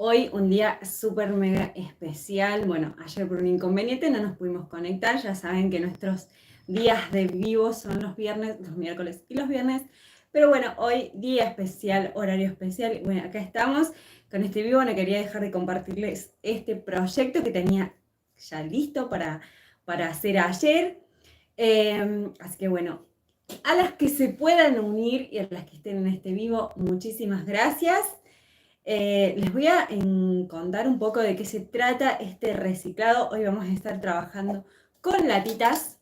Hoy un día súper mega especial. Bueno, ayer por un inconveniente no nos pudimos conectar. Ya saben que nuestros días de vivo son los viernes, los miércoles y los viernes. Pero bueno, hoy día especial, horario especial. Bueno, acá estamos con este vivo. No quería dejar de compartirles este proyecto que tenía ya listo para hacer ayer. Así que bueno, a las que se puedan unir y a las que estén en este vivo, muchísimas gracias. Les voy a contar un poco de qué se trata este reciclado. Hoy vamos a estar trabajando con latitas.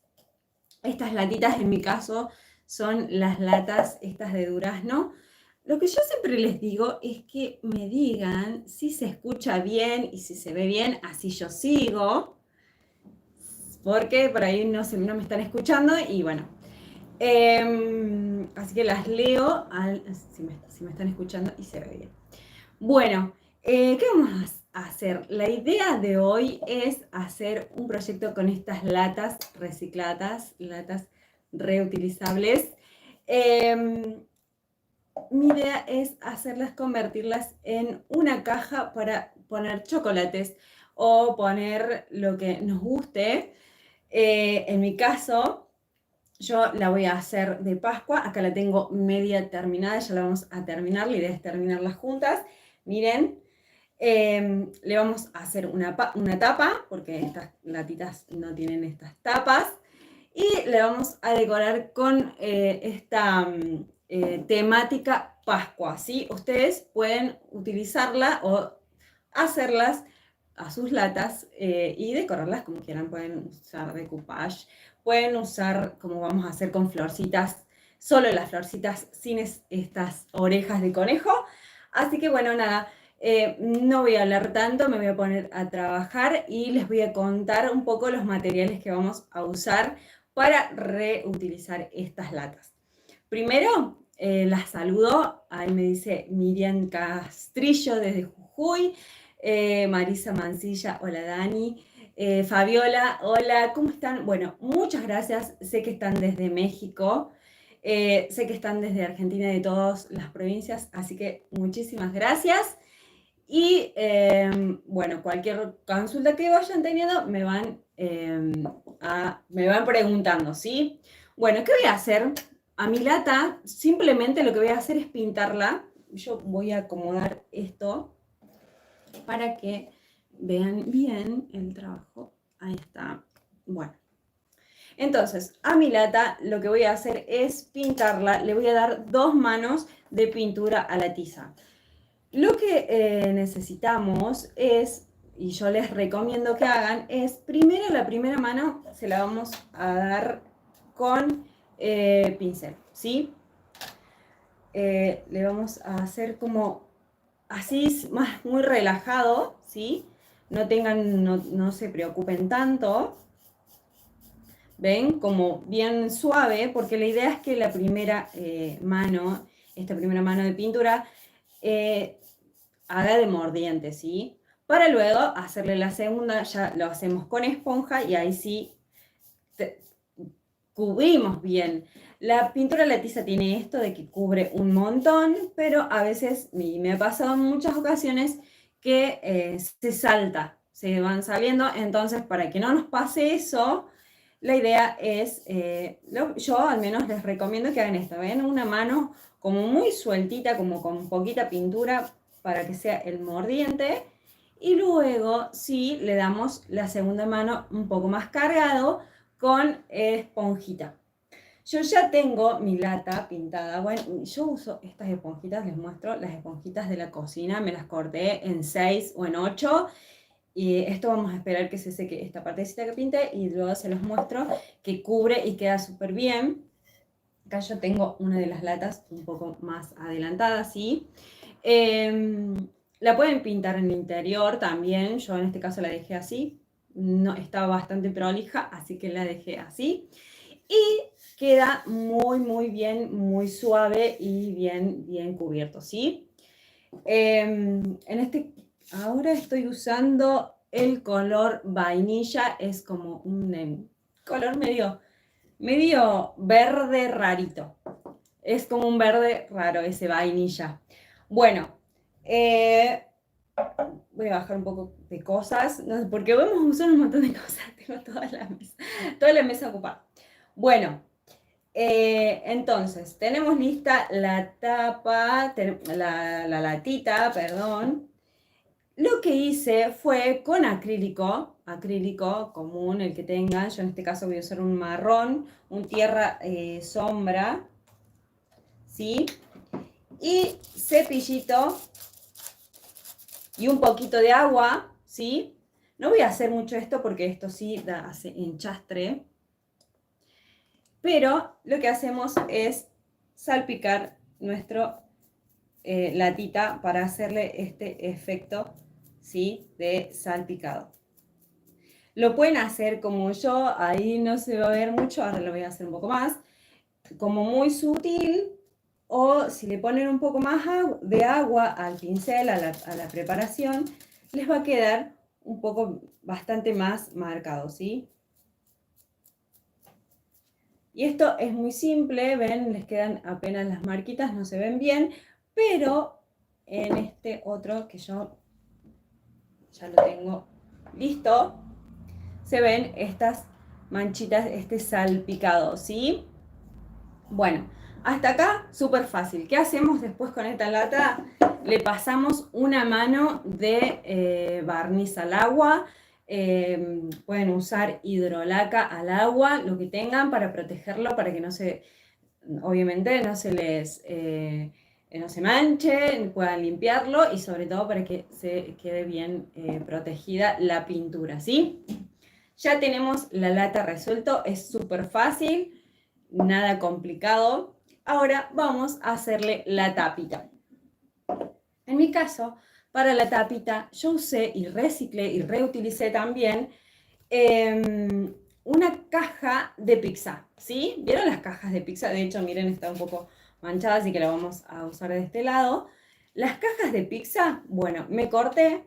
Estas latitas, en mi caso, son las latas estas de durazno. Lo que yo siempre les digo es que me digan si se escucha bien y si se ve bien, así yo sigo, porque por ahí no me están escuchando y bueno. Así que las leo si me están escuchando y se ve bien. Bueno, ¿qué vamos a hacer? La idea de hoy es hacer un proyecto con estas latas recicladas, latas reutilizables. Mi idea es convertirlas en una caja para poner chocolates o poner lo que nos guste. En mi caso, yo la voy a hacer de Pascua. Acá la tengo media terminada, ya la vamos a terminar. La idea es terminarlas juntas. Miren, le vamos a hacer una tapa, porque estas latitas no tienen estas tapas. Y le vamos a decorar con esta temática Pascua, ¿sí? Ustedes pueden utilizarla o hacerlas a sus latas y decorarlas como quieran. Pueden usar decoupage, pueden usar como vamos a hacer con florcitas, solo las florcitas sin estas orejas de conejo. Así que bueno, nada, no voy a hablar tanto, me voy a poner a trabajar y les voy a contar un poco los materiales que vamos a usar para reutilizar estas latas. Primero, las saludo. Ahí me dice Miriam Castrillo desde Jujuy. Marisa Mancilla, hola Dani. Fabiola, hola, ¿cómo están? Bueno, muchas gracias. Sé que están desde México. Sé que están desde Argentina, de todas las provincias. Así que muchísimas gracias. Y bueno, cualquier consulta que vayan teniendo me van preguntando, ¿sí? Bueno, ¿qué voy a hacer? A mi lata simplemente lo que voy a hacer es pintarla. Yo voy a acomodar esto para que vean bien el trabajo. Ahí está. Bueno. Entonces, a mi lata lo que voy a hacer es pintarla. Le voy a dar 2 manos de pintura a la tiza. Lo que necesitamos es, y yo les recomiendo que hagan, es primero la primera mano se la vamos a dar con pincel, ¿sí? Le vamos a hacer como así, muy relajado, ¿sí? No se preocupen tanto. ¿Ven? Como bien suave, porque la idea es que la primera mano, esta primera mano de pintura, haga de mordiente, ¿sí? Para luego hacerle la segunda, ya lo hacemos con esponja y ahí sí cubrimos bien. La pintura la tiza tiene esto de que cubre un montón, pero a veces me ha pasado en muchas ocasiones que se salta, se van saliendo. Entonces, para que no nos pase eso, la idea es, yo al menos les recomiendo que hagan esto. ¿Ven? Una mano como muy sueltita, como con poquita pintura para que sea el mordiente. Y luego sí le damos la segunda mano un poco más cargado con esponjita. Yo ya tengo mi lata pintada. Bueno, yo uso estas esponjitas, les muestro las esponjitas de la cocina. Me las corté en 6 o en 8. Y esto vamos a esperar que se seque esta partecita que pinté y luego se los muestro que cubre y queda súper bien. Acá yo tengo una de las latas un poco más adelantada, ¿sí? La pueden pintar en el interior también. Yo en este caso la dejé así. No, estaba bastante prolija, así que la dejé así. Y queda muy bien, muy suave y bien cubierto, ¿sí? Ahora estoy usando el color vainilla, es como un color medio verde rarito. Es como un verde raro ese vainilla. Bueno, voy a bajar un poco de cosas, no sé, porque vamos a usar un montón de cosas, tengo toda la mesa ocupada. Bueno, entonces, tenemos lista la tapa, la latita, perdón. Lo que hice fue con acrílico común, el que tengan. Yo en este caso voy a usar un marrón, un tierra sombra, ¿sí? Y cepillito y un poquito de agua, ¿sí? No voy a hacer mucho esto porque esto sí hace enchastre. Pero lo que hacemos es salpicar nuestro latita para hacerle este efecto, ¿sí? De salpicado. Lo pueden hacer como yo, ahí no se va a ver mucho, ahora lo voy a hacer un poco más, como muy sutil, o si le ponen un poco más de agua al pincel, a la preparación, les va a quedar un poco bastante más marcado, ¿sí? Y esto es muy simple, ven, les quedan apenas las marquitas, no se ven bien, pero en este otro que yo ya lo tengo listo, se ven estas manchitas, este salpicado, ¿sí? Bueno, hasta acá súper fácil. ¿Qué hacemos después con esta lata? Le pasamos una mano de barniz al agua. Pueden usar hidrolaca al agua, lo que tengan para protegerlo, para que no se, obviamente no se les no se manche, puedan limpiarlo y sobre todo para que se quede bien protegida la pintura, ¿sí? Ya tenemos la lata resuelto, es súper fácil, nada complicado. Ahora vamos a hacerle la tapita. En mi caso, para la tapita yo usé y reciclé y reutilicé también una caja de pizza, ¿sí? ¿Vieron las cajas de pizza? De hecho, miren, está un poco manchada, así que la vamos a usar de este lado. Las cajas de pizza, bueno, me corté,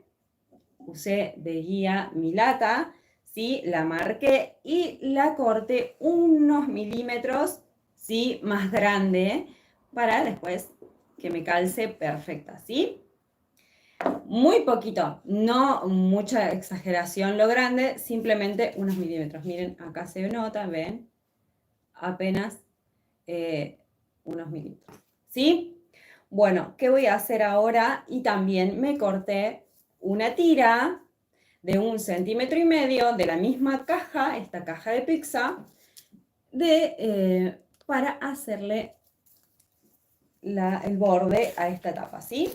usé de guía mi lata, ¿sí? La marqué y la corté unos milímetros, ¿sí? Más grande, para después que me calce perfecta, ¿sí? Muy poquito, no mucha exageración lo grande, simplemente unos milímetros. Miren, acá se nota, ven, apenas unos milímetros, ¿sí? Bueno, ¿qué voy a hacer ahora? Y también me corté una tira de 1,5 centímetros de la misma caja, esta caja de pizza, para hacerle el borde a esta tapa, ¿sí?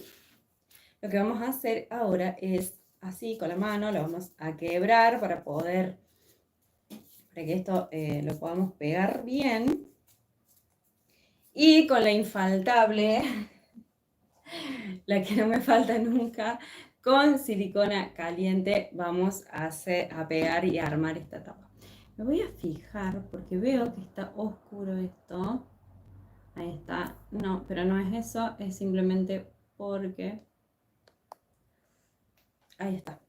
Lo que vamos a hacer ahora es así con la mano, lo vamos a quebrar para que esto lo podamos pegar bien. Y con la infaltable, la que no me falta nunca, con silicona caliente vamos a pegar y a armar esta tapa. Me voy a fijar porque veo que está oscuro esto. Ahí está. No, pero no es eso, es simplemente porque... Ahí está.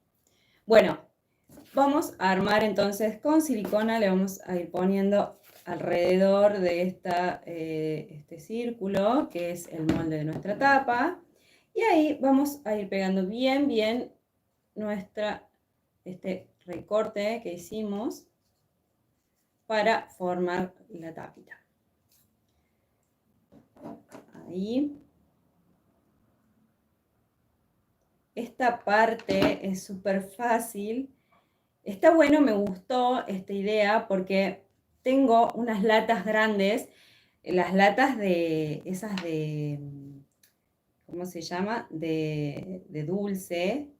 Bueno, vamos a armar entonces con silicona, le vamos a ir poniendo alrededor de este círculo, que es el molde de nuestra tapa. Y ahí vamos a ir pegando bien este recorte que hicimos para formar la tapita. Ahí. Esta parte es súper fácil. Está bueno, me gustó esta idea porque tengo unas latas grandes, las latas de esas de, ¿cómo se llama? De dulce.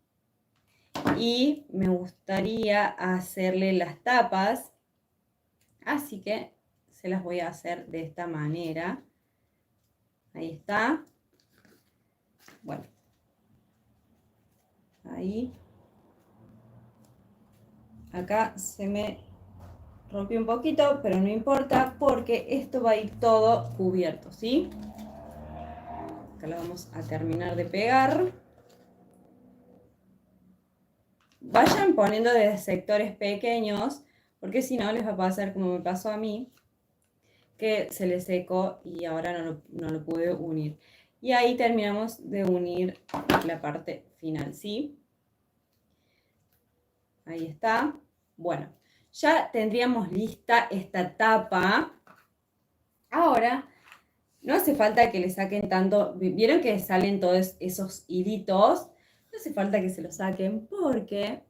Y me gustaría hacerle las tapas, así que se las voy a hacer de esta manera. Ahí está. Bueno, ahí. Acá se me rompió un poquito, pero no importa porque esto va a ir todo cubierto, ¿sí? Acá lo vamos a terminar de pegar. Vayan poniendo de sectores pequeños, porque si no les va a pasar como me pasó a mí, que se le secó y ahora no lo pude unir. Y ahí terminamos de unir la parte final, ¿sí? Ahí está. Bueno, ya tendríamos lista esta tapa. Ahora, no hace falta que le saquen tanto. ¿Vieron que salen todos esos hilitos? No hace falta que se los saquen porque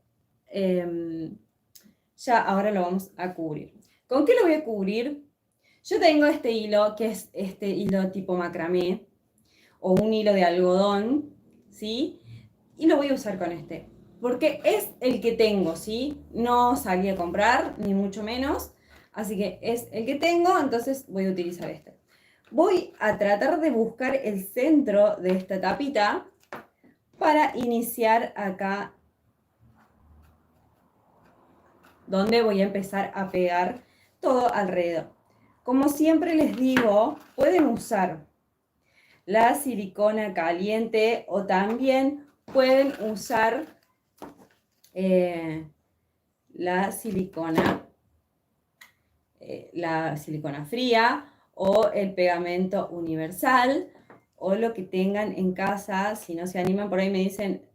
ya ahora lo vamos a cubrir. ¿Con qué lo voy a cubrir? Yo tengo este hilo, que es este hilo tipo macramé, o un hilo de algodón, ¿sí? Y lo voy a usar con este, porque es el que tengo, ¿sí? No salí a comprar, ni mucho menos, así que es el que tengo, entonces voy a utilizar este. Voy a tratar de buscar el centro de esta tapita para iniciar acá, donde voy a empezar a pegar todo alrededor. Como siempre les digo, pueden usar la silicona caliente o también pueden usar la silicona fría o el pegamento universal o lo que tengan en casa. Si no se animan, por ahí me dicen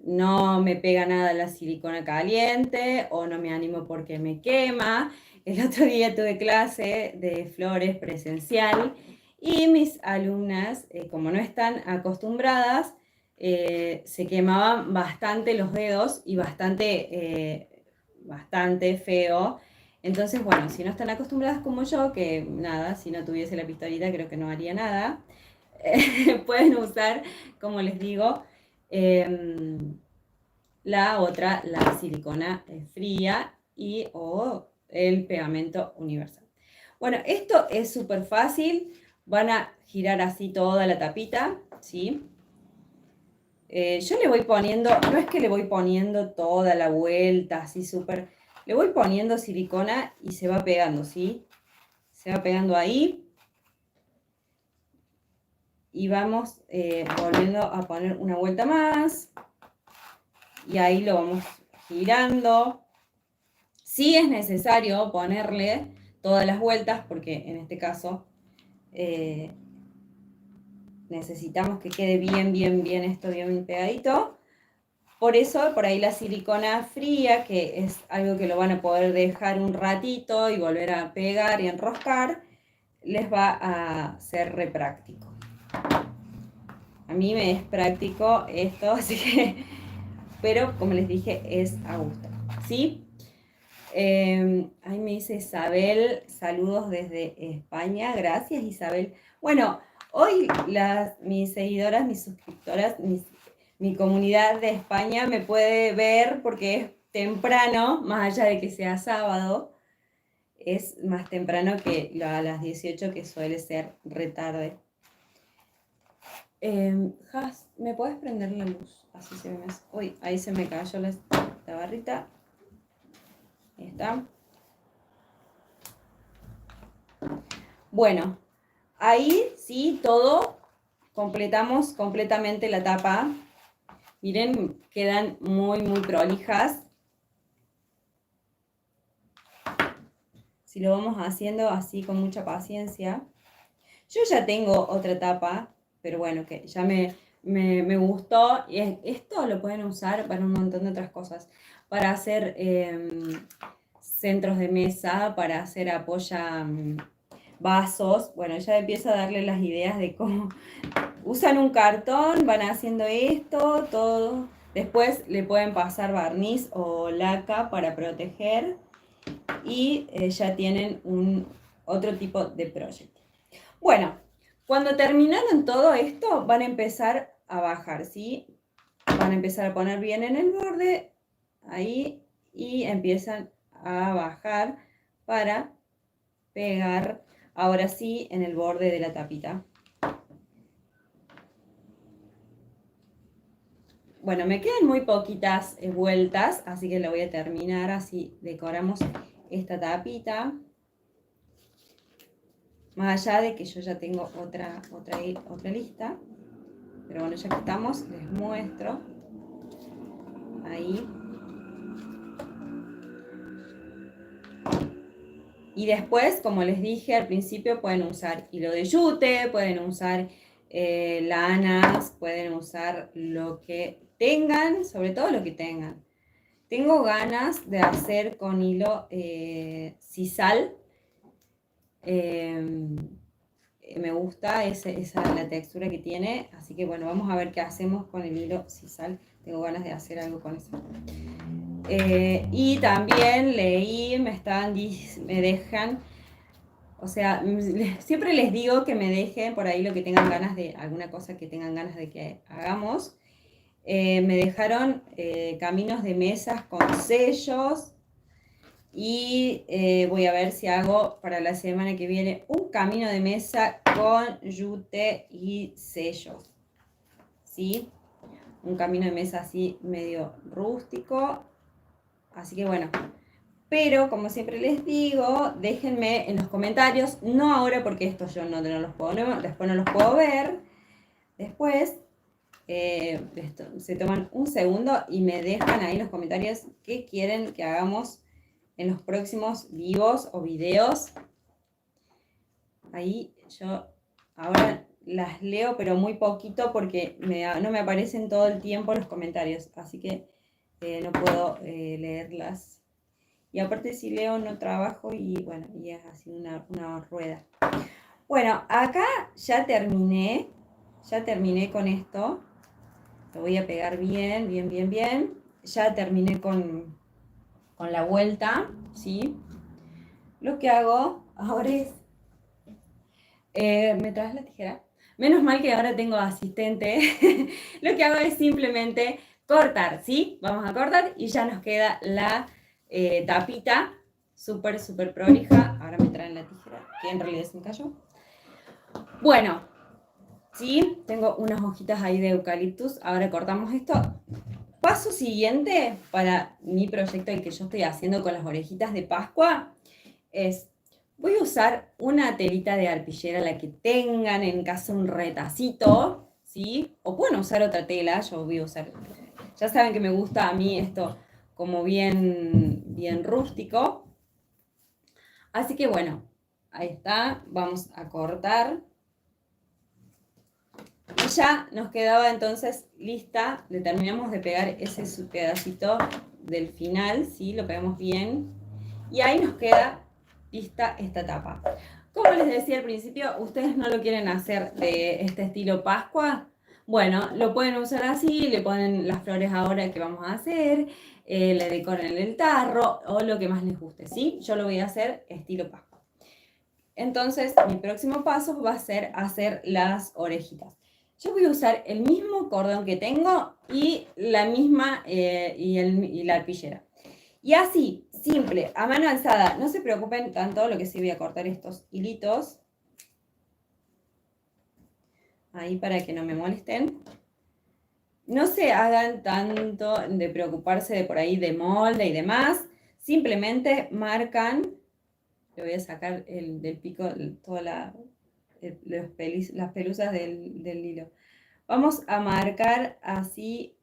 no me pega nada la silicona caliente o no me animo porque me quema. El otro día tuve clase de flores presencial y mis alumnas, como no están acostumbradas, se quemaban bastante los dedos y bastante feo. Entonces, bueno, si no están acostumbradas como yo, que nada, si no tuviese la pistolita creo que no haría nada, pueden usar, como les digo, la otra, la silicona fría y o el pegamento universal. Bueno, esto es súper fácil. Van a girar así toda la tapita, ¿sí? Yo le voy poniendo, no es que le voy poniendo toda la vuelta, así súper, le voy poniendo silicona y se va pegando, ¿sí? Se va pegando ahí. Y vamos volviendo a poner una vuelta más. Y ahí lo vamos girando. Sí es necesario ponerle todas las vueltas porque en este caso necesitamos que quede bien esto bien pegadito. Por eso, por ahí la silicona fría, que es algo que lo van a poder dejar un ratito y volver a pegar y enroscar, les va a ser re práctico. A mí me es práctico esto, así que, pero como les dije, es a gusto, ¿sí? Ahí me dice Isabel, saludos desde España, gracias Isabel. Bueno, hoy mis seguidoras, mis suscriptoras, mi comunidad de España me puede ver porque es temprano, más allá de que sea sábado, es más temprano que a las 18 que suele ser retarde. Has, ¿me puedes prender la luz? Así se ve más. Uy, ahí se me cayó la barrita. Ahí está. Bueno, ahí sí, todo. Completamos completamente la tapa. Miren, quedan muy prolijas. Si lo vamos haciendo así con mucha paciencia. Yo ya tengo otra tapa, pero bueno, que ya me gustó. Y esto lo pueden usar para un montón de otras cosas. Para hacer centros de mesa, para hacer vasos. Bueno, ya empiezo a darle las ideas de cómo usan un cartón, van haciendo esto, todo. Después le pueden pasar barniz o laca para proteger y ya tienen otro tipo de proyecto. Bueno, cuando terminaron todo esto, van a empezar a bajar, ¿sí? Van a empezar a poner bien en el borde, ahí, y empiezan a bajar para pegar, ahora sí, en el borde de la tapita. Bueno, me quedan muy poquitas vueltas, así que lo voy a terminar, así decoramos esta tapita. Más allá de que yo ya tengo otra lista. Pero bueno, ya que estamos, les muestro. Ahí. Y después, como les dije al principio, pueden usar hilo de yute, pueden usar lanas, pueden usar lo que tengan, sobre todo lo que tengan. Tengo ganas de hacer con hilo sisal. Me gusta la textura que tiene, así que bueno, vamos a ver qué hacemos con el hilo sisal. Tengo ganas de hacer algo con eso. Y también leí, me dejan, o sea, siempre les digo que me dejen por ahí lo que tengan ganas de, alguna cosa que tengan ganas de que hagamos. Me dejaron caminos de mesas con sellos. Y voy a ver si hago para la semana que viene un camino de mesa con yute y sellos. ¿Sí? Un camino de mesa así medio rústico. Así que bueno. Pero como siempre les digo, déjenme en los comentarios. No ahora porque esto yo no los puedo, después no los puedo ver. Después se toman un segundo y me dejan ahí en los comentarios qué quieren que hagamos en los próximos vivos o videos. Ahí yo ahora las leo, pero muy poquito porque no me aparecen todo el tiempo los comentarios, así que no puedo leerlas. Y aparte si leo no trabajo y bueno, y es así una rueda. Bueno, acá ya terminé con esto. Lo voy a pegar bien. Ya terminé con la vuelta, ¿sí? Lo que hago ahora es... ¿me traes la tijera? Menos mal que ahora tengo asistente. Lo que hago es simplemente cortar, ¿sí? Vamos a cortar y ya nos queda la tapita súper prolija. Ahora me traen la tijera, que en realidad se me cayó. Bueno, ¿sí? Tengo unas hojitas ahí de eucaliptus. Ahora cortamos esto. Paso siguiente para mi proyecto, el que yo estoy haciendo con las orejitas de Pascua, es, voy a usar una telita de arpillera, la que tengan, en casa un retacito, ¿sí? O pueden usar otra tela, yo voy a usar, ya saben que me gusta a mí esto como bien rústico. Así que bueno, ahí está, vamos a cortar. Y ya nos quedaba entonces lista, le terminamos de pegar ese pedacito del final, ¿sí? Lo pegamos bien. Y ahí nos queda lista esta tapa. Como les decía al principio, ustedes no lo quieren hacer de este estilo Pascua. Bueno, lo pueden usar así, le ponen las flores ahora que vamos a hacer, le decoran el tarro o lo que más les guste, ¿sí? Yo lo voy a hacer estilo Pascua. Entonces, mi próximo paso va a ser hacer las orejitas. Yo voy a usar el mismo cordón que tengo y la misma y la arpillera. Y así, simple, a mano alzada, no se preocupen tanto, lo que sí voy a cortar estos hilitos. Ahí para que no me molesten. No se hagan tanto de preocuparse de por ahí de molde y demás. Simplemente marcan, le voy a sacar del pico todas las pelusas del hilo. Vamos a marcar así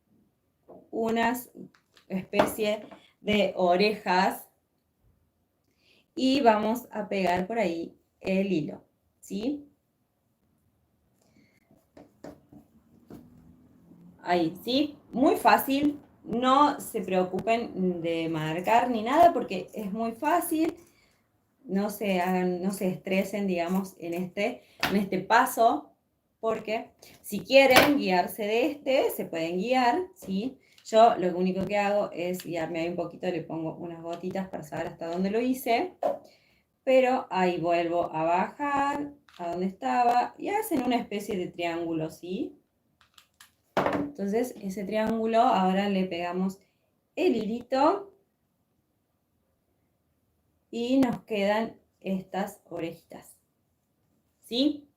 unas especie de orejas y vamos a pegar por ahí el hilo, ¿sí? Ahí, ¿sí? Muy fácil, no se preocupen de marcar ni nada porque es muy fácil. No se estresen, digamos, en este paso, porque si quieren guiarse de se pueden guiar, ¿sí? Yo lo único que hago es guiarme ahí un poquito, le pongo unas gotitas para saber hasta dónde lo hice, pero ahí vuelvo a bajar a donde estaba y hacen una especie de triángulo, ¿sí? Entonces, ese triángulo ahora le pegamos el hilito y nos quedan estas orejitas, ¿sí?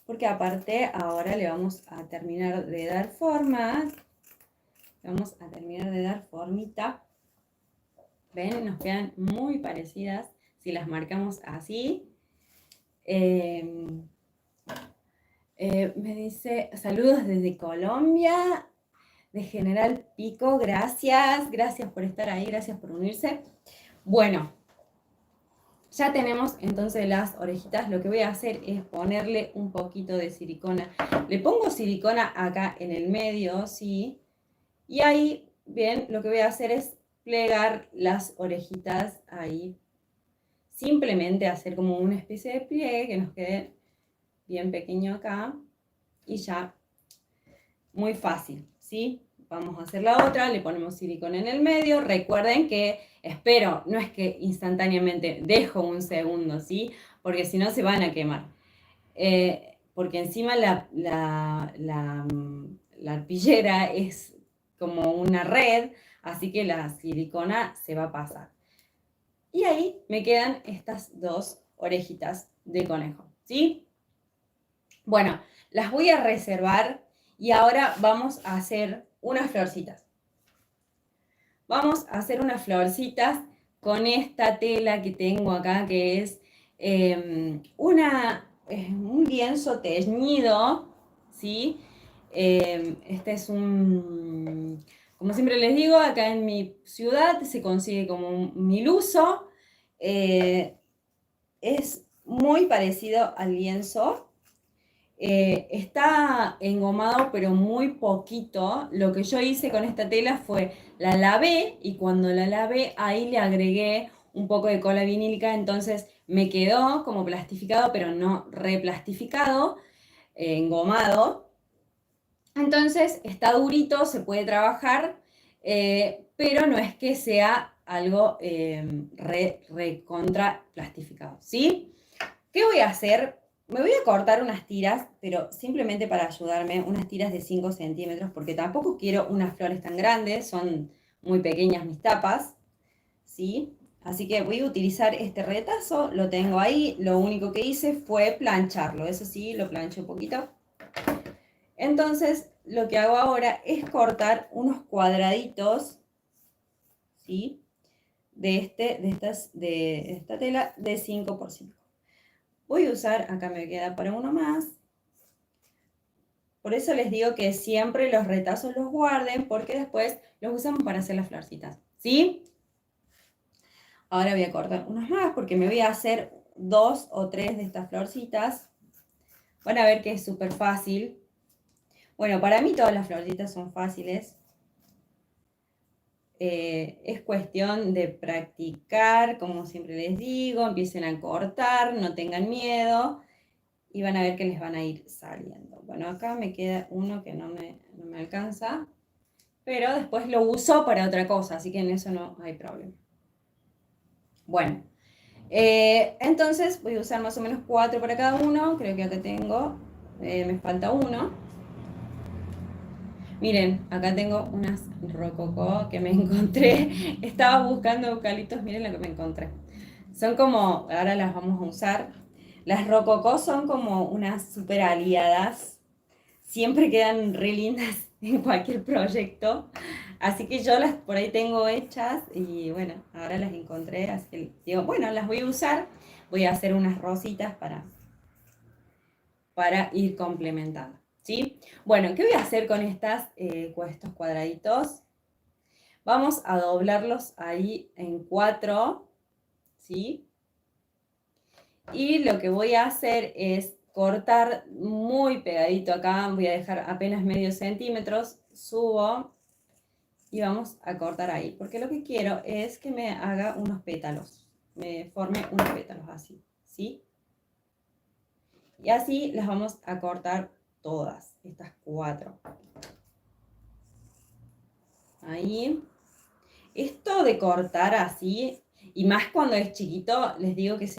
Porque aparte ahora le vamos a terminar de dar forma, vamos a terminar de dar formita. ¿Ven? Nos quedan muy parecidas si las marcamos así. Me dice, saludos desde Colombia, de General Pico, gracias por estar ahí, gracias por unirse. Bueno, ya tenemos entonces las orejitas. Lo que voy a hacer es ponerle un poquito de silicona. Le pongo silicona acá en el medio, ¿sí? Y ahí, bien, lo que voy a hacer es plegar las orejitas ahí. Simplemente hacer como una especie de pliegue que nos quede bien pequeño acá. Y ya, muy fácil, ¿sí? Vamos a hacer la otra, le ponemos silicona en el medio. Recuerden que espero, no es que instantáneamente dejo un segundo, ¿sí? Porque si no se van a quemar. Porque encima la arpillera es como una red, así que la silicona se va a pasar. Y ahí me quedan estas dos orejitas de conejo, ¿sí? Bueno, las voy a reservar y ahora vamos a hacer unas florcitas. Vamos a hacer unas florcitas con esta tela que tengo acá, que es un lienzo teñido, ¿sí? Este es como siempre les digo, acá en mi ciudad se consigue como un miluso. Es muy parecido al lienzo. Está engomado, pero muy poquito. Lo que yo hice con esta tela fue, la lavé y cuando la lavé ahí le agregué un poco de cola vinílica, entonces me quedó como plastificado, pero no replastificado, engomado. Entonces está durito, se puede trabajar, pero no es que sea algo recontra plastificado, ¿sí? ¿Qué voy a hacer? Me voy a cortar unas tiras, pero simplemente para ayudarme, unas tiras de 5 centímetros, porque tampoco quiero unas flores tan grandes, son muy pequeñas mis tapas, ¿sí? Así que voy a utilizar este retazo, lo tengo ahí, lo único que hice fue plancharlo, eso sí, lo planché un poquito. Entonces, lo que hago ahora es cortar unos cuadraditos, ¿sí? De esta tela de 5 por 5. Voy a usar, acá me queda para uno más. Por eso les digo que siempre los retazos los guarden, porque después los usamos para hacer las florcitas, ¿sí? Ahora voy a cortar unos más, porque me voy a hacer 2 o 3 de estas florcitas. Van a ver que es súper fácil. Bueno, para mí todas las florcitas son fáciles. Es cuestión de practicar, como siempre les digo, empiecen a cortar, no tengan miedo y van a ver que les van a ir saliendo. Bueno, acá me queda uno que no me alcanza, pero después lo uso para otra cosa, así que en eso no hay problema. Bueno, entonces voy a usar más o menos 4 para cada uno, creo que acá tengo, me falta uno. Miren, acá tengo unas rococó que me encontré. Estaba buscando eucaliptos, miren lo que me encontré. Son como, ahora las vamos a usar. Las rococó son como unas super aliadas. Siempre quedan re lindas en cualquier proyecto. Así que yo las por ahí tengo hechas y bueno, ahora las encontré. Así que digo, bueno, las voy a usar. Voy a hacer unas rositas para ir complementando, ¿sí? Bueno, ¿qué voy a hacer con estos cuadraditos? Vamos a doblarlos ahí en 4, ¿sí? Y lo que voy a hacer es cortar muy pegadito acá, voy a dejar apenas medio centímetros, subo y vamos a cortar ahí, porque lo que quiero es que me haga unos pétalos, me forme unos pétalos así, ¿sí? Y así las vamos a cortar todas, estas 4. Ahí. Esto de cortar así, y más cuando es chiquito, les digo que es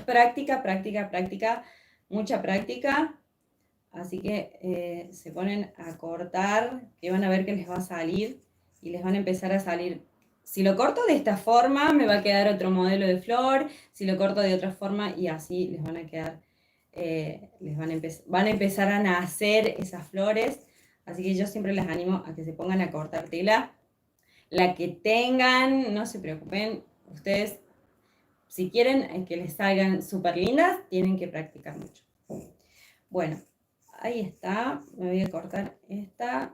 práctica, práctica, práctica, mucha práctica. Así que se ponen a cortar, que van a ver que les va a salir y les van a empezar a salir. Si lo corto de esta forma, me va a quedar otro modelo de flor. Si lo corto de otra forma, y así les van a quedar, van a empezar a nacer esas flores. Así que yo siempre les animo a que se pongan a cortar tela. La que tengan, no se preocupen, ustedes, si quieren que les salgan súper lindas, tienen que practicar mucho. Bueno, ahí está, me voy a cortar esta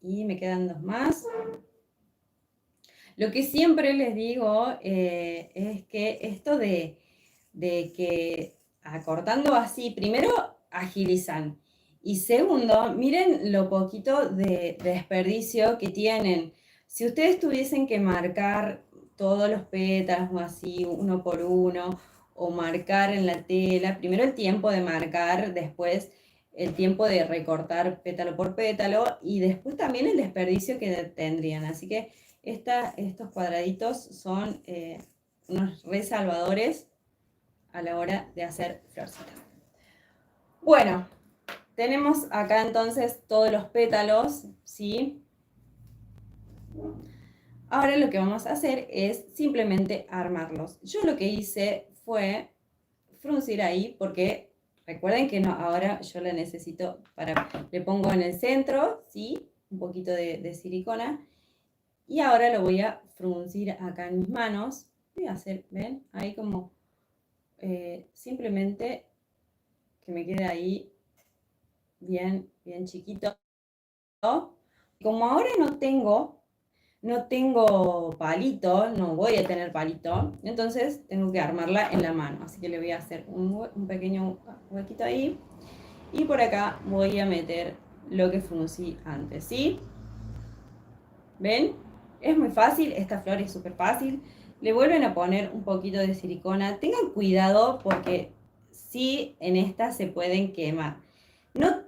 y me quedan 2 más. Lo que siempre les digo es que esto de que acortando así, primero agilizan Y segundo, miren lo poquito de desperdicio que tienen. Si ustedes tuviesen que marcar todos los pétalos o así, uno por uno, o marcar en la tela, primero el tiempo de marcar, después el tiempo de recortar pétalo por pétalo y después también el desperdicio que tendrían. Así que estos cuadraditos son unos resalvadores a la hora de hacer florcitas. Bueno, tenemos acá entonces todos los pétalos, ¿sí? Ahora lo que vamos a hacer es simplemente armarlos. Yo lo que hice fue fruncir ahí porque recuerden que no, ahora yo la necesito le pongo en el centro, ¿sí? Un poquito de silicona. Y ahora lo voy a fruncir acá en mis manos. Voy a hacer, ¿ven? Ahí como simplemente que me quede ahí bien, bien chiquito. Como ahora no tengo palito, no voy a tener palito, entonces tengo que armarla en la mano. Así que le voy a hacer un pequeño huequito ahí. Y por acá voy a meter lo que fruncí antes, ¿sí? ¿Ven? Es muy fácil, esta flor es súper fácil. Le vuelven a poner un poquito de silicona. Tengan cuidado porque sí en esta se pueden quemar. No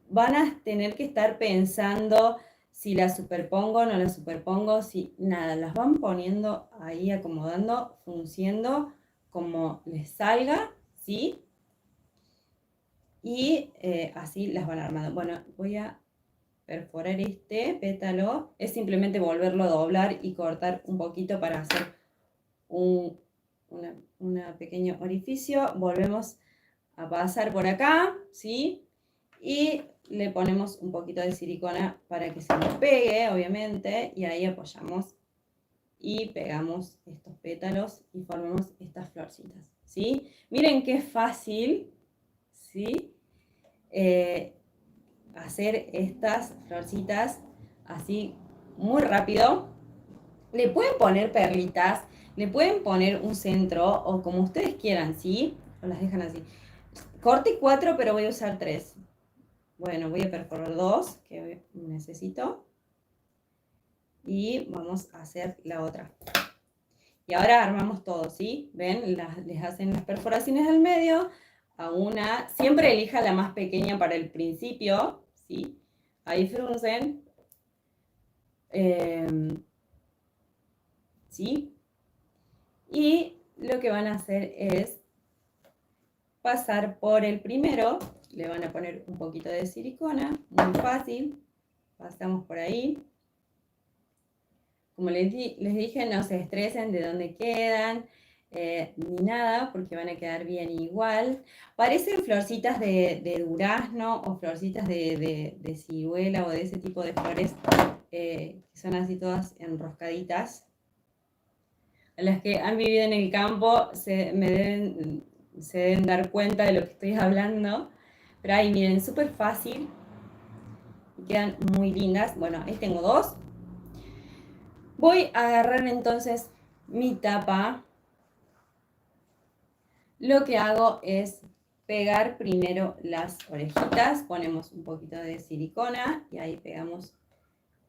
van a tener que estar pensando si la superpongo o no la superpongo, si nada, las van poniendo ahí, acomodando, frunciendo como les salga, ¿sí? Y así las van armando. Bueno, voy a perforar este pétalo, es simplemente volverlo a doblar y cortar un poquito para hacer un pequeño orificio. Volvemos a pasar por acá, ¿sí? Y le ponemos un poquito de silicona para que se nos pegue, obviamente, y ahí apoyamos y pegamos estos pétalos y formamos estas florcitas, ¿sí? Miren qué fácil, ¿sí? Hacer estas florcitas así muy rápido. Le pueden poner perlitas, le pueden poner un centro o como ustedes quieran, ¿sí? O las dejan así. Corte 4, pero voy a usar 3. Bueno, voy a perforar 2, que necesito. Y vamos a hacer la otra. Y ahora armamos todo, ¿sí? ¿Ven? Les hacen las perforaciones al medio. A una, siempre elija la más pequeña para el principio, ¿sí? Ahí fruncen. ¿Sí? Y lo que van a hacer es pasar por el primero, le van a poner un poquito de silicona, muy fácil, pasamos por ahí. Como les dije, no se estresen de dónde quedan, ni nada, porque van a quedar bien igual. Parecen florcitas de durazno o florcitas de ciruela o de ese tipo de flores, que son así todas enroscaditas. Las que han vivido en el campo se deben dar cuenta de lo que estoy hablando. Pero ahí miren, súper fácil. Y quedan muy lindas. Bueno, ahí tengo 2. Voy a agarrar entonces mi tapa. Lo que hago es pegar primero las orejitas. Ponemos un poquito de silicona y ahí pegamos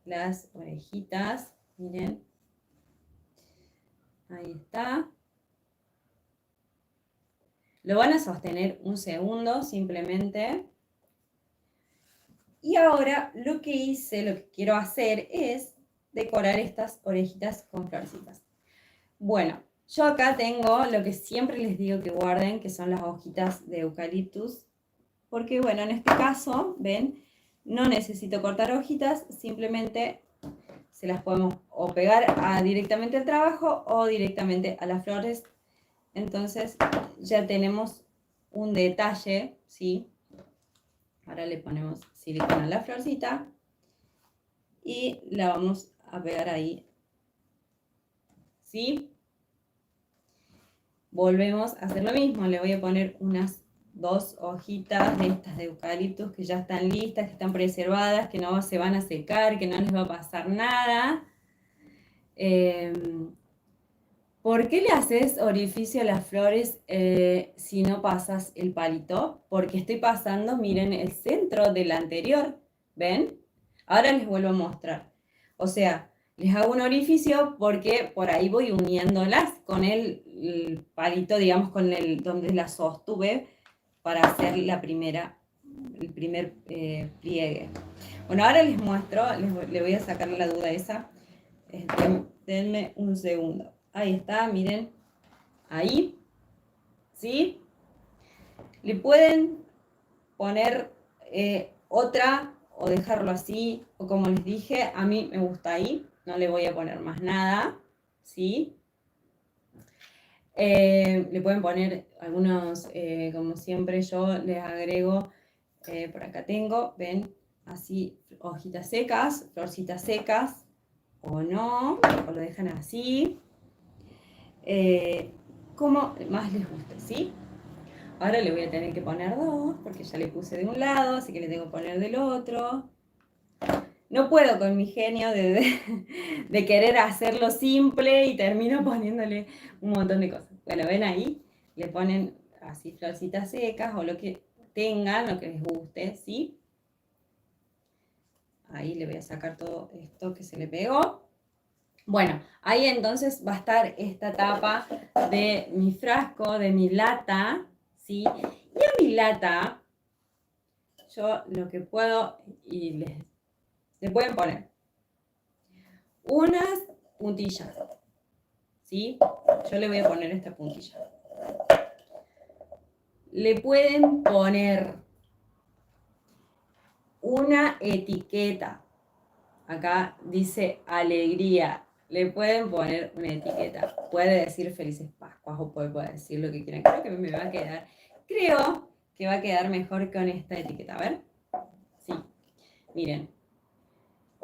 las orejitas. Miren. Ahí está. Lo van a sostener un segundo simplemente. Y ahora lo que quiero hacer es decorar estas orejitas con florcitas. Bueno, yo acá tengo lo que siempre les digo que guarden, que son las hojitas de eucaliptus. Porque bueno, en este caso, ven, no necesito cortar hojitas, simplemente se las podemos o pegar directamente al trabajo o directamente a las flores. Entonces ya tenemos un detalle, ¿sí? Ahora le ponemos silicona a la florcita y la vamos a pegar ahí, ¿sí? Volvemos a hacer lo mismo, le voy a poner unas 2 hojitas de estas de eucaliptus que ya están listas, que están preservadas, que no se van a secar, que no les va a pasar nada. ¿Por qué le haces orificio a las flores si no pasas el palito? Porque estoy pasando, miren, el centro del anterior, ¿ven? Ahora les vuelvo a mostrar. O sea, les hago un orificio porque por ahí voy uniéndolas con el palito, digamos, con el donde las sostuve para hacer el primer pliegue. Bueno, ahora les muestro, les voy a sacar la duda esa. Denme un segundo. Ahí está, miren. Ahí. ¿Sí? Le pueden poner otra o dejarlo así. O como les dije, a mí me gusta ahí. No le voy a poner más nada. ¿Sí? Le pueden poner algunos, como siempre yo les agrego, por acá tengo, ven, así, hojitas secas, florcitas secas, o no, o lo dejan así, como más les guste, ¿sí? Ahora le voy a tener que poner dos, porque ya le puse de un lado, así que le tengo que poner del otro. No puedo con mi genio de querer hacerlo simple y termino poniéndole un montón de cosas. Bueno, ven ahí, le ponen así florcitas secas o lo que tengan, lo que les guste, ¿sí? Ahí le voy a sacar todo esto que se le pegó. Bueno, ahí entonces va a estar esta tapa de mi frasco, de mi lata, ¿sí? Y a mi lata, yo lo que puedo, y le pueden poner unas puntillas, ¿sí? Yo le voy a poner esta puntilla. Le pueden poner una etiqueta. Acá dice alegría. Le pueden poner una etiqueta. Puede decir felices Pascuas o puede decir lo que quieran. Creo que me va a quedar. Creo que va a quedar mejor con esta etiqueta. A ver. Sí. Miren.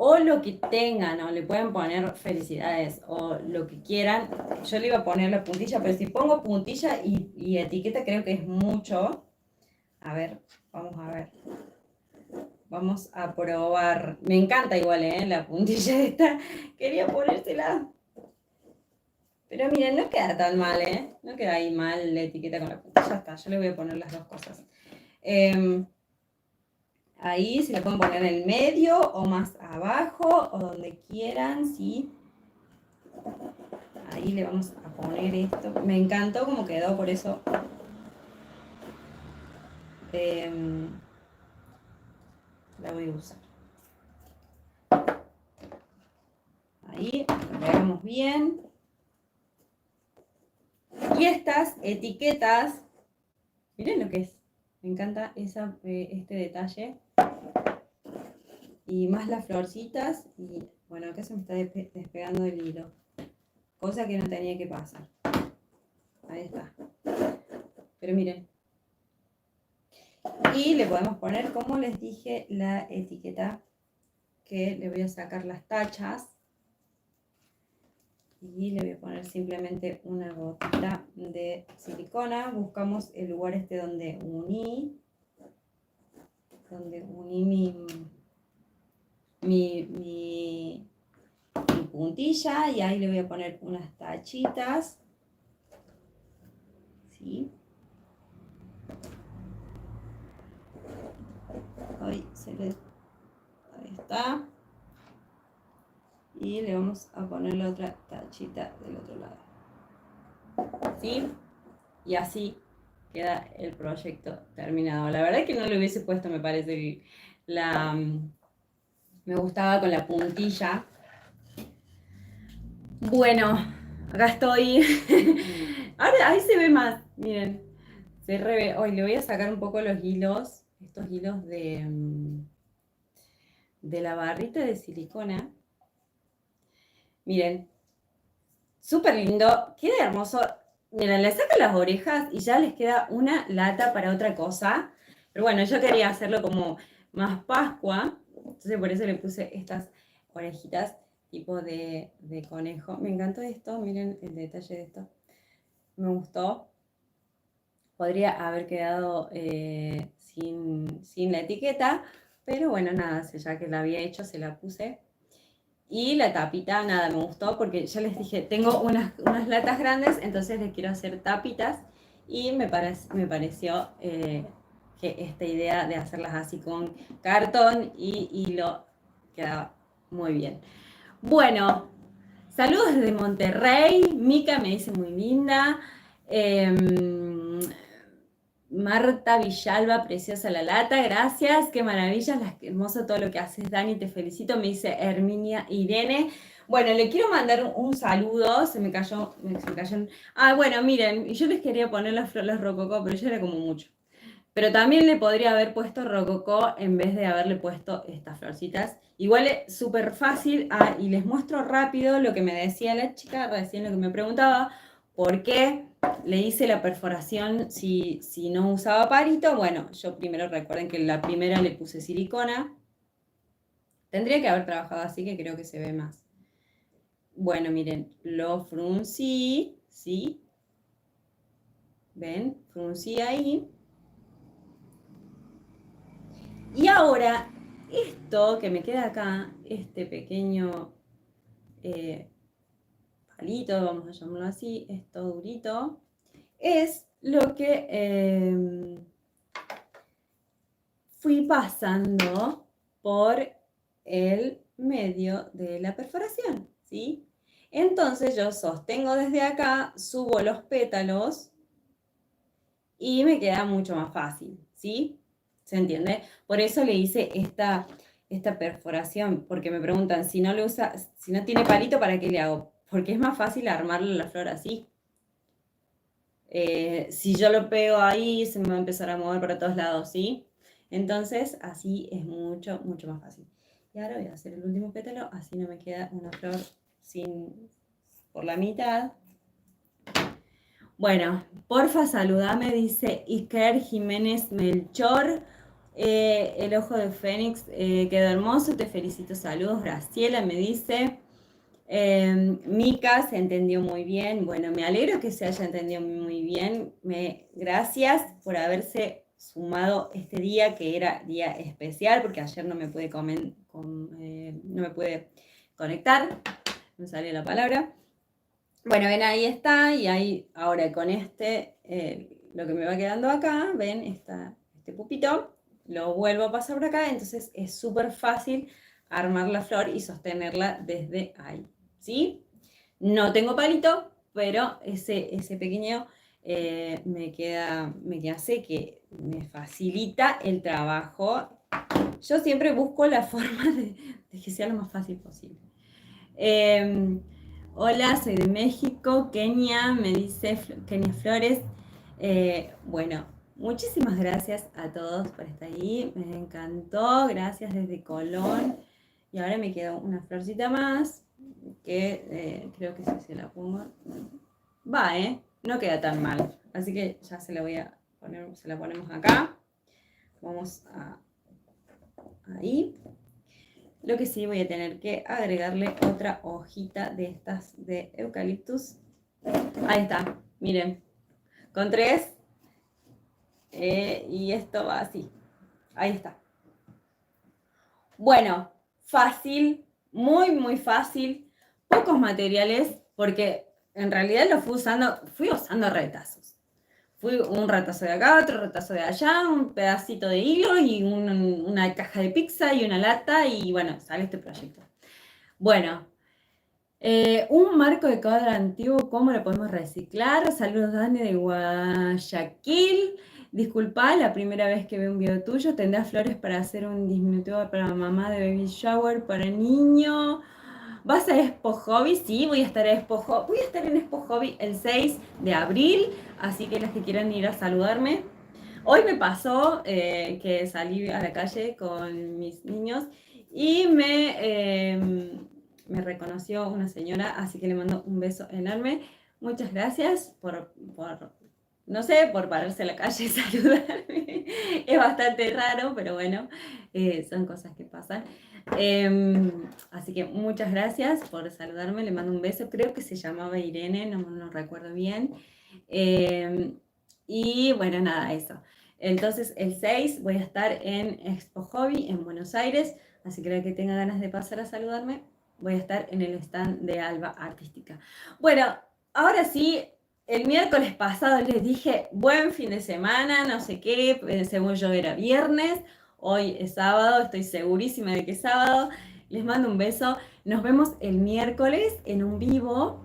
O lo que tengan, o le pueden poner felicidades, o lo que quieran. Yo le iba a poner la puntilla, pero si pongo puntilla y etiqueta creo que es mucho. A ver, vamos a ver. Vamos a probar. Me encanta igual, la puntilla esta. Quería ponérsela. Pero miren, no queda tan mal, No queda ahí mal la etiqueta con la puntilla. Ya está, yo le voy a poner las dos cosas. Ahí se la pueden poner en el medio o más abajo o donde quieran, ¿sí? Ahí le vamos a poner esto. Me encantó cómo quedó, por eso la voy a usar. Ahí lo pegamos bien. Y estas etiquetas, miren lo que es. Me encanta este detalle. Y más las florcitas. Y bueno, acá se me está despegando el hilo. Cosa que no tenía que pasar. Ahí está. Pero miren. Y le podemos poner, como les dije, la etiqueta, que le voy a sacar las tachas. Y le voy a poner simplemente una gotita de silicona. Buscamos el lugar donde uní mi puntilla, y ahí le voy a poner unas tachitas, ¿sí? Ahí está. Y le vamos a poner la otra tachita del otro lado, ¿sí? Y así queda el proyecto terminado. La verdad es que no le hubiese puesto, me parece, me gustaba con la puntilla. Bueno, acá estoy. Ahora ahí se ve más, miren. Se revé. Hoy le voy a sacar un poco los hilos, estos hilos de la barrita de silicona. Miren, súper lindo, queda hermoso. Miren, le saco las orejas y ya les queda una lata para otra cosa. Pero bueno, yo quería hacerlo como más Pascua, entonces por eso le puse estas orejitas tipo de conejo. Me encantó esto, miren el detalle de esto. Me gustó. Podría haber quedado sin la etiqueta, pero bueno, nada, ya que la había hecho, se la puse. Y la tapita, nada, me gustó porque ya les dije, tengo unas latas grandes, entonces les quiero hacer tapitas y me pareció que esta idea de hacerlas así con cartón y hilo quedaba muy bien. Bueno, saludos desde Monterrey. Mica me dice muy linda. Marta Villalba, preciosa la lata, gracias, qué maravilla, hermoso todo lo que haces, Dani, te felicito, me dice Herminia Irene. Bueno, le quiero mandar un saludo, se me cayó, bueno, miren, yo les quería poner las flores rococó, pero ya era como mucho. Pero también le podría haber puesto rococó en vez de haberle puesto estas florcitas. Igual es súper fácil. Y les muestro rápido lo que me decía la chica recién, lo que me preguntaba. ¿Por qué le hice la perforación si no usaba palito? Bueno, yo primero recuerden que la primera le puse silicona. Tendría que haber trabajado así, que creo que se ve más. Bueno, miren, lo fruncí, ¿sí? ¿Ven? Fruncí ahí. Y ahora, esto que me queda acá, este pequeño palito, vamos a llamarlo así, esto durito, es lo que fui pasando por el medio de la perforación, ¿sí? Entonces yo sostengo desde acá, subo los pétalos y me queda mucho más fácil, ¿sí? ¿Se entiende? Por eso le hice esta perforación, porque me preguntan, si no tiene palito, ¿para qué le hago? Porque es más fácil armarle la flor así. Si yo lo pego ahí, se me va a empezar a mover para todos lados, ¿sí? Entonces, así es mucho, mucho más fácil. Y ahora voy a hacer el último pétalo, así no me queda una flor por la mitad. Bueno, porfa, saludame, dice Iker Jiménez Melchor. El ojo de Fénix quedó hermoso, te felicito, saludos. Graciela me dice. Mica se entendió muy bien. Bueno, me alegro que se haya entendido muy bien. Gracias por haberse sumado este día, que era día especial, porque ayer no me pude no me pude conectar, me salió la palabra. Bueno, ven, ahí está, y ahí ahora con lo que me va quedando acá, ven, este pupito, lo vuelvo a pasar por acá, entonces es súper fácil armar la flor y sostenerla desde ahí, ¿sí? No tengo palito, pero ese pequeño hace que me facilita el trabajo. Yo siempre busco la forma de que sea lo más fácil posible. Hola, soy de México, Kenia, me dice Kenia Flores. Bueno, muchísimas gracias a todos por estar ahí, me encantó, gracias desde Colón. Y ahora me queda una florcita más, que creo que si se la pongo, no queda tan mal. Así que ya se la voy a poner, se la ponemos acá. Vamos ahí. Lo que sí, voy a tener que agregarle otra hojita de estas de eucaliptus. Ahí está, miren, con 3. Y esto va así. Ahí está. Bueno, fácil, muy, muy fácil. Pocos materiales, porque en realidad fui usando retazos. Fui un retazo de acá, otro retazo de allá, un pedacito de hilo y una caja de pizza y una lata, y bueno, sale este proyecto. Bueno, un marco de cuadro antiguo, ¿cómo lo podemos reciclar? Saludos, Dani, de Guayaquil. Disculpa, la primera vez que veo un video tuyo. ¿Tendrás flores para hacer un diminutivo para mamá de baby shower para niño? ¿Vas a Expo Hobby? Sí, voy a estar en Expo Hobby el 6 de abril, así que las que quieran ir a saludarme. Hoy me pasó que salí a la calle con mis niños y me reconoció una señora, así que le mando un beso enorme. Muchas gracias no sé, por pararse a la calle y saludarme. Es bastante raro, pero bueno, son cosas que pasan. Así que muchas gracias por saludarme, le mando un beso. Creo que se llamaba Irene, no recuerdo bien. Y bueno, nada, eso. Entonces el 6 voy a estar en Expo Hobby en Buenos Aires, así que la que tenga ganas de pasar a saludarme, voy a estar en el stand de Alba Artística. Bueno, ahora sí, el miércoles pasado les dije buen fin de semana, no sé qué, según yo era viernes, hoy es sábado, estoy segurísima de que es sábado. Les mando un beso, nos vemos el miércoles en un vivo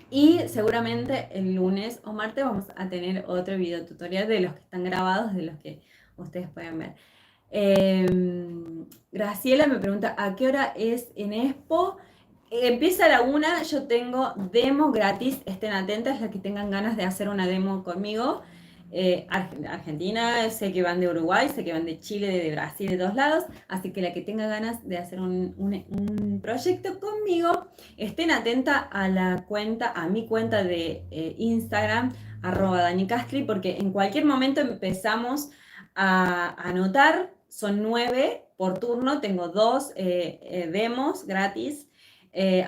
y seguramente el lunes o martes vamos a tener otro video tutorial de los que están grabados, de los que ustedes pueden ver. Graciela me pregunta, ¿a qué hora es en Expo? Empieza a la 1, yo tengo demo gratis, estén atentas las que tengan ganas de hacer una demo conmigo. Argentina, sé que van de Uruguay, sé que van de Chile, de Brasil, de todos lados, así que la que tenga ganas de hacer un proyecto conmigo, estén atentas a la cuenta, a mi cuenta de Instagram, @DaniCastri, porque en cualquier momento empezamos a anotar, son 9 por turno, tengo 2 demos gratis.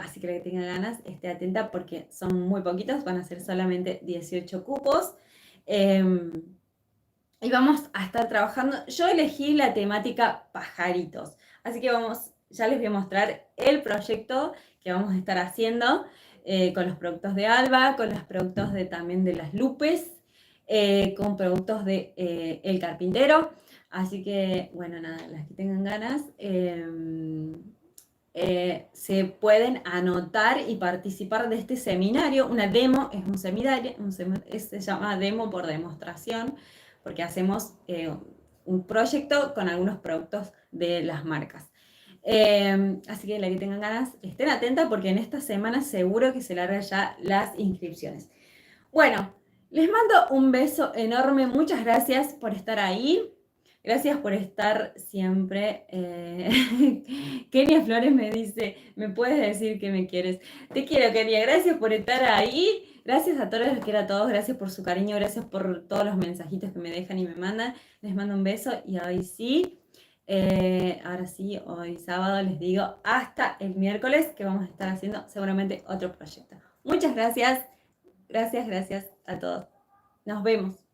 Así que la que tenga ganas, esté atenta porque son muy poquitos, van a ser solamente 18 cupos. Y vamos a estar trabajando. Yo elegí la temática pajaritos, así que ya les voy a mostrar el proyecto que vamos a estar haciendo con los productos de Alba, con los productos también de las Lupes, con productos de El Carpintero. Así que, bueno, nada, las que tengan ganas. Se pueden anotar y participar de este seminario. Una demo es un seminario, se llama demo por demostración, porque hacemos un proyecto con algunos productos de las marcas. Así que la que tengan ganas, estén atentas porque en esta semana seguro que se largan ya las inscripciones. Bueno, les mando un beso enorme, muchas gracias por estar ahí. Gracias por estar siempre. Kenia Flores me dice, ¿me puedes decir que me quieres? Te quiero, Kenia. Gracias por estar ahí. Gracias a todos los que quiero a todos. Gracias por su cariño. Gracias por todos los mensajitos que me dejan y me mandan. Les mando un beso y hoy sí. Ahora sí, hoy sábado les digo hasta el miércoles que vamos a estar haciendo seguramente otro proyecto. Muchas gracias. Gracias a todos. Nos vemos.